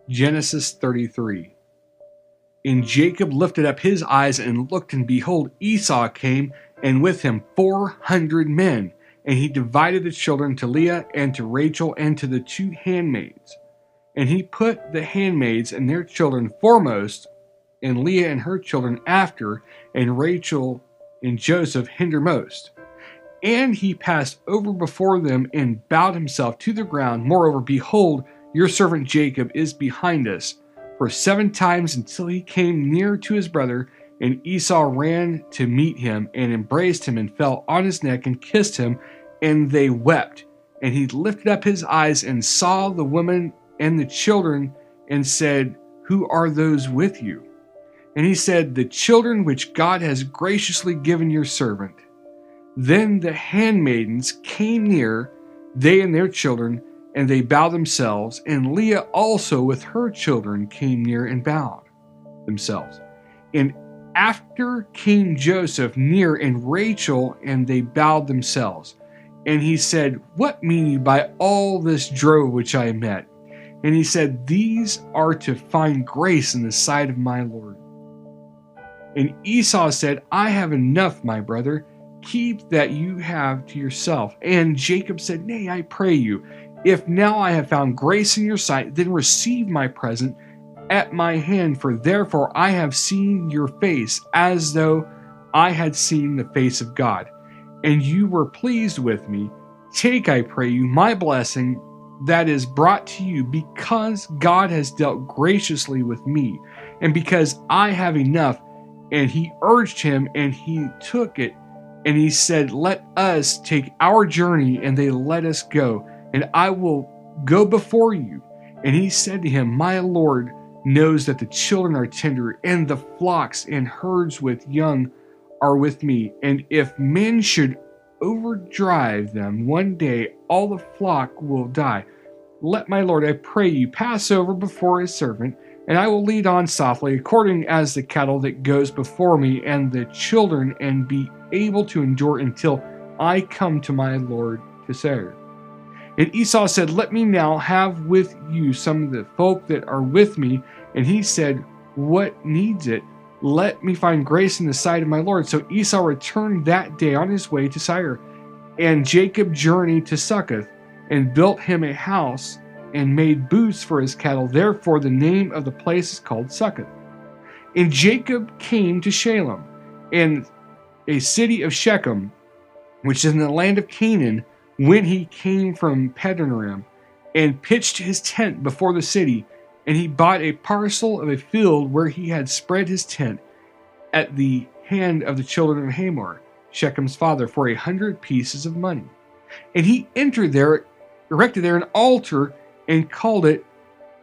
Genesis 33. And Jacob lifted up his eyes and looked, and behold, Esau came, and with him 400 men. And he divided the children to Leah and to Rachel and to the two handmaids. And he put the handmaids and their children foremost, and Leah and her children after, and Rachel and Joseph hindermost. And he passed over before them and bowed himself to the ground. Moreover, behold, your servant Jacob is behind us for 7 times until he came near to his brother. And Esau ran to meet him and embraced him and fell on his neck and kissed him, and they wept. And he lifted up his eyes and saw the woman and the children and said, Who are those with you? And he said, The children which God has graciously given your servant. Then the handmaidens came near, they and their children, and they bowed themselves, and Leah also with her children came near and bowed themselves. And after came Joseph near, and Rachel, and they bowed themselves. And he said, What mean you by all this drove which I met? And he said, These are to find grace in the sight of my Lord. And Esau said, I have enough, my brother. Keep that you have to yourself. And Jacob said, Nay, I pray you, if now I have found grace in your sight, then receive my present at my hand, for therefore I have seen your face, as though I had seen the face of God. And you were pleased with me. Take, I pray you, my blessing that is brought to you, because God has dealt graciously with me, and because I have enough. And he urged him, and he took it. And he said, Let us take our journey. And they let us go, and I will go before you. And he said to him, My Lord knows that the children are tender, and the flocks and herds with young are with me. And if men should overdrive them, one day all the flock will die. Let my Lord, I pray you, pass over before his servant, and I will lead on softly, according as the cattle that goes before me, and the children, and be able to endure until I come to my Lord to Seir. And Esau said, Let me now have with you some of the folk that are with me. And he said, What needs it? Let me find grace in the sight of my Lord. So Esau returned that day on his way to Seir. And Jacob journeyed to Succoth, and built him a house, and made booths for his cattle. Therefore the name of the place is called Succoth. And Jacob came to Shalem, and a city of Shechem, which is in the land of Canaan, when he came from Padanaram, and pitched his tent before the city. And he bought a parcel of a field where he had spread his tent at the hand of the children of Hamor, Shechem's father, for 100 pieces of money. And he entered there, erected there an altar, and called it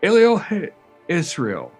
Elohe Israel.